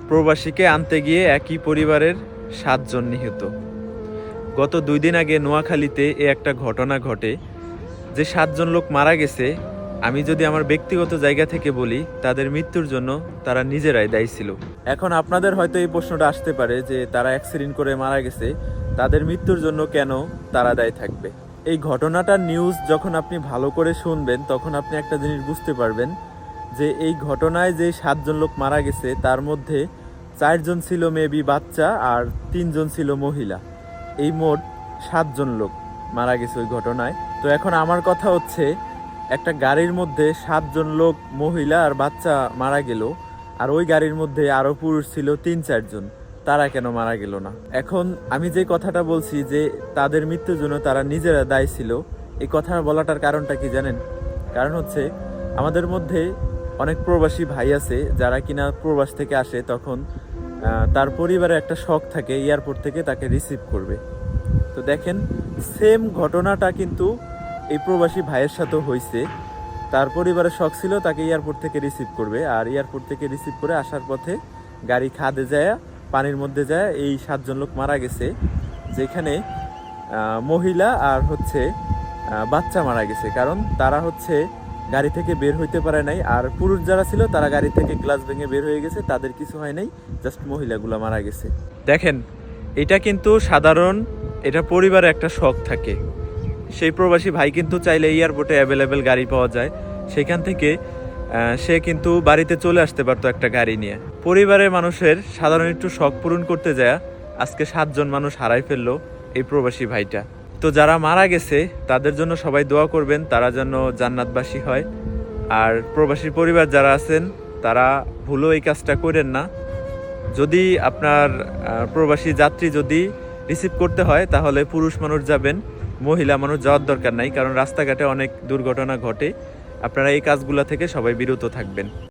প্রবাসীকে আনতে গিয়ে একই পরিবারের 7 জন নিহত। গত 2 দিন আগে নোয়াখালীতে একটা ঘটনা ঘটে, যে 7 জন লোক মারা গেছে। আমি যদি আমার ব্যক্তিগত জায়গা থেকে বলি, তাদের মৃত্যুর জন্য তারা নিজেরাই দায়ী ছিল। এখন আপনাদের হয়তো এই প্রশ্নটা আসতে পারে যে তারা অ্যাক্সিডেন্ট করে মারা গেছে, তাদের মৃত্যুর জন্য কেন তারা দায়ী থাকবে? এই ঘটনাটার নিউজ যখন আপনি ভালো করে শুনবেন, তখন আপনি একটা জিনিস বুঝতে পারবেন যে এই ঘটনায় যে 7 জন লোক মারা গেছে, তার মধ্যে 4 জন ছিল মেবি বাচ্চা আর 3 জন ছিল মহিলা। এই মোট 7 জন লোক মারা গেছে ওই ঘটনায়। তো এখন আমার কথা হচ্ছে, একটা গাড়ির মধ্যে 7 জন লোক মহিলা আর বাচ্চা মারা গেল, আর ওই গাড়ির মধ্যে আরো পুরুষ ছিল 3-4 জন, তারা কেন মারা গেল না? এখন আমি যে কথাটা বলছি যে তাদের মৃত্যুর জন্য তারা নিজেরা দায়ী ছিল, এই কথা বলাটার কারণটা কি জানেন? কারণ হচ্ছে, আমাদের মধ্যে অনেক প্রবাসী ভাই আছে যারা কিনা প্রবাস থেকে আসে, তখন তার পরিবারে একটা শখ থাকে এয়ারপোর্ট থেকে তাকে রিসিভ করবে। তো দেখেন, সেম ঘটনাটা কিন্তু এই প্রবাসী ভাইয়ের সাথেও হয়েছে। তার পরিবারের শখ ছিল তাকে এয়ারপোর্ট থেকে রিসিভ করবে, আর এয়ারপোর্ট থেকে রিসিভ করে আসার পথে গাড়ি খাদে যায়, পানির মধ্যে যায়, এই 7 জন লোক মারা গেছে। যেখানে মহিলা আর বাচ্চা মারা গেছে, কারণ তারা গাড়ি থেকে বের হইতে পারে নাই। আর পুরুষ যারা ছিল তারা গাড়ি থেকে গ্লাস ভেঙে বের হয়ে গেছে, তাদের কিছু হয় নাই, জাস্ট মহিলাগুলো মারা গেছে। দেখেন, এটা কিন্তু সাধারণ, এটা পরিবারে একটা শখ থাকে। সেই প্রবাসী ভাই কিন্তু চাইলে এয়ারপোর্টে অ্যাভেলেবেল গাড়ি পাওয়া যায়, সেখান থেকে সে কিন্তু বাড়িতে চলে আসতে পারতো একটা গাড়ি নিয়ে। পরিবারের মানুষের সাধারণ একটু শখ পূরণ করতে যায় আজকে 7 জন মানুষ হারাই ফেললো এই প্রবাসী ভাইটা। তো যারা মারা গেছে তাদের জন্য সবাই দোয়া করবেন, তারা যেন জান্নাতবাসী হয়। আর প্রবাসী পরিবার যারা আছেন, তারা ভুলও এই কাজটা করেন না। যদি আপনার প্রবাসী যাত্রী যদি রিসিভ করতে হয়, তাহলে পুরুষ মানুষ যাবেন, মহিলা মানুষ যাওয়ার দরকার নাই, কারণ রাস্তাঘাটে অনেক দুর্ঘটনা ঘটে। আপনারা এই কাজগুলো থেকে সবাই বিরত থাকবেন।